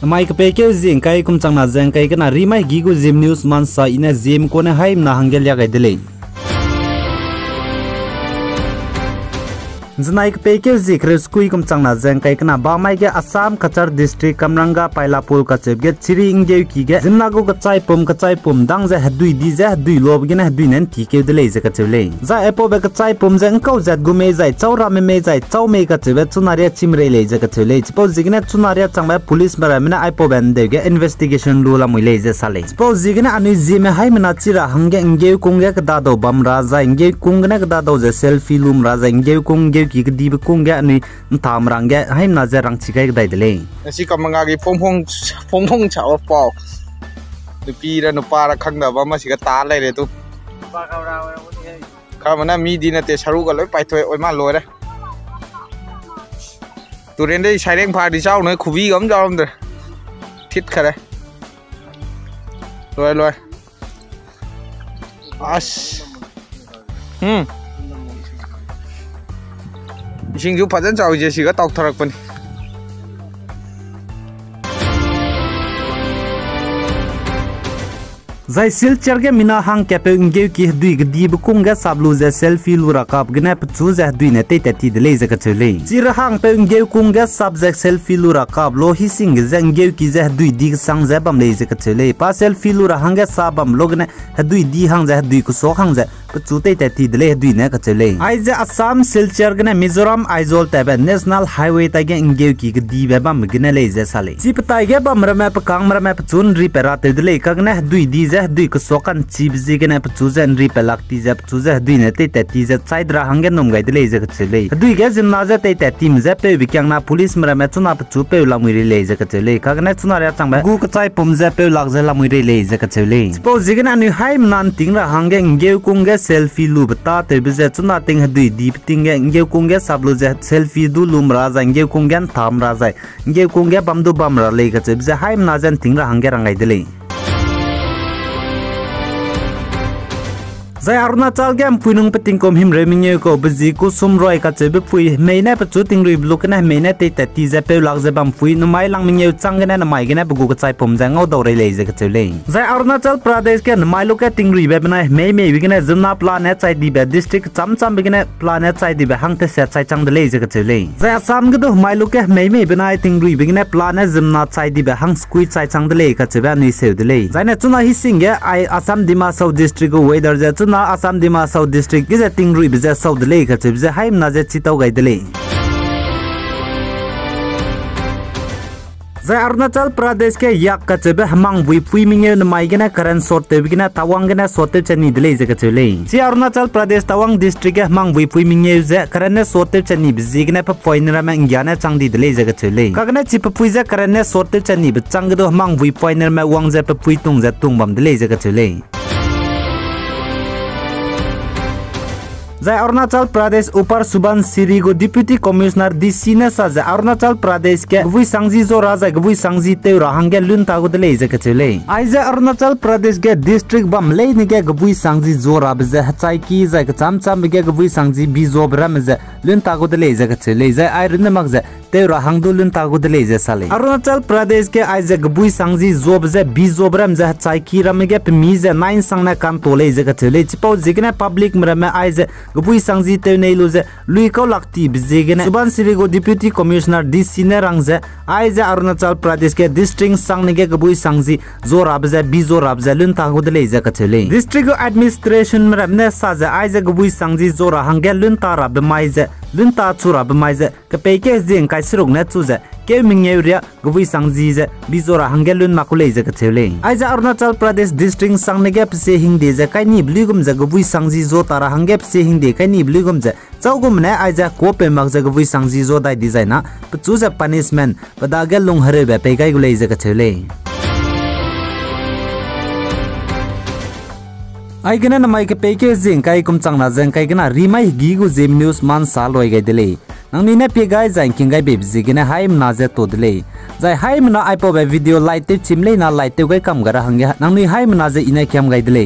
Mai kepeke zing kai kum chang na jeng kai kana rimai gigu Zeme news man sa ina Zeme ko na haim na hangel ya gai dele Zanai kepeke zik reskui kum chang na jeng kai kana ba mai ge Assam Kachar district Kamranga Pailapool Chiri Ngeuki ge Zimna go Kechaipum dang za hadui di za hadui lob ge na hadui nen Ntikeu dele za kachule za epo be Kechaipum jeng kau zat gume zai chaura me zai chau me ka chebe chunaria chimre le za kachule chipo zigna chunaria changba police mara mina aipo ben de ge investigation lula muile za sale chipo zigna ani Zeme hai mina chira hange ngeu kunge ka da do bam raza ngeu kungna ka da do za selfie lum raza ngeu kung ki di be kung ga ni tham rang ga haim na za rang chikai dai dele si kamanga gi phong chao pao nupi ra nupa ra khang da ba ma si ga ta lai re tu ba ka ra ka mana mi di na te saru ga loi pai thoi oi ma loi re tu ren dei sai reng pha di chao noi khubi gam jaw am de thit khare loi as Ising ju pajan chau je si ga tok tharak pani Zai silchar ge mina hang kepe ngeu ki dui ge di bukung ga sablu za selfie lu rakap gna pchu za dui ne te ti de le za ka chule chir hang pe ngeu kung ga subject selfie lu rakap lo hi sing za ngeu ki za dui di sang za bam le za ka chule pa selfie lu ra hang ga sabam log ne dui di hang za dui ku so hang za pchu te ti de le dui ne ka chule ai za Assam silchar gna Mizoram Aizol ta ba national highway ta ge ngeu ki ge di ba bam gna le za sale chi patai ge bam ra ma pa kang ra ma pchun ri pe ra te de le ka gna dui di dui ko sokan chip zigena pchuzen ri pelakti zap chuza dui ne te ti za chaidra hangen nom gai dele za kchele dui ge jimna za te tim za pe bikyang na police mara ma chuna pchu pe lamui le za kchele kagna chuna ra changba gu Kechaipum za pe lak za lamui le za kchele suppose zigena ni haim nan tingra hangen ngeu kunge selfie lu bata te bize chuna ting dui dip tinge ngeu kunge sablu za selfie du lum ra za ngeu kungen tham ra za ngeu kunge bamdu bam ra le kchebe za haim na jan tingra hange rangai dele Zai Arunachal gam puinung peting kom him remingeu ko bezi ku sumroi ka chebe pui meina pa chu tingrui blukna meina te ti za pe lak za bam pui no mai lang mingeu changena na mai gena bugu Kechaipum za ngau dore le za kchele Zai Arunachal Pradesh ke na mai luka tingrui be bna me bigena zimna planet chai di be district cham bigena planet chai di be hangte se chai chang de le za kchele Zai Assam ge do mai luka me bna tingrui bigena planet zimna chai di be hang skui chai chang de le ka chebe ni se de le Zai na chuna hi singe ai Assam Dima South district go weather ja chuna Assam Dima South district is a tingrui biza South Lake ka chibza haim na je chitau gai dele Zai Arunachal Pradesh ke yak ka chebe hamang bui pui mingeu na mai gena karan sorte bigena tawang gena sorte chani dele je ka chule si Arunachal Pradesh tawang district ke hamang bui pui mingeu je karan sorte chani bizigna pa poinra ma ngyana changdi dele je ka chule kagna chip pui je karan sorte chani bi changdo hamang bui poiner ma wang je pa pui tung je tung bam dele je ka chule Zai Arunachal Pradesh Upar Subansiri go Deputy Commissioner DC ne sa Zai Arunachal Pradesh ke gui sangji zo raza gui sangji te rahange lun ta go dele je kachele ai Zai Arunachal Pradesh ke district bam le ni ke gui sangji zo ra bze hachai ki za cham ge gui sangji bi zo bram ze lun ta go dele je kachele Zai ai rin mak ze te rahang do lun ta go dele je sale Arunachal Pradesh ke ai ze gui sangji zo bze bi zo bram ze hachai ki ram ge mi ze 9 sang na kan tole je kachele chipo jigna public mra ma ai ze Gubui sangji te nei lu ze lui ko lakti bizegena Subansiri go Deputy Commissioner DC ne rangze ai ze Arunachal Pradesh ke district sang ne ge gubui sangji zo rabze bi zo rabze lun ta go dele je kachele district administration mra ne sa ze ai ze gubui sangji zo ra hange lun ta rab mai ze lun ta chu rab mai ze ke pe ke jing kai siruk ne chu ze ke mingeu ria gubui sangji ze bi zo ra hange lun makule je kachele ai ze Arunachal Pradesh district sang ne ge pse hing de je kai ni bligum ze gubui sangji zo ta ra hange pse hing de kai ni bligum je chawgum ne ai za ko pe mak za gubui sangji zo dai design na pchu za punishment pada ge lung hare be pe kai gule je ka chele ai gena na mai ke pe ke jing kai kum chang na jeng kai gena rimai gi gu Zeme news man sal roi gai dele nang ni ne pe gai jang king gai be bzi gena haim na je to dele jai haim na ai po be video light te chimle na light te gai kam gara hangya nang ni haim na je ina kyam gai dele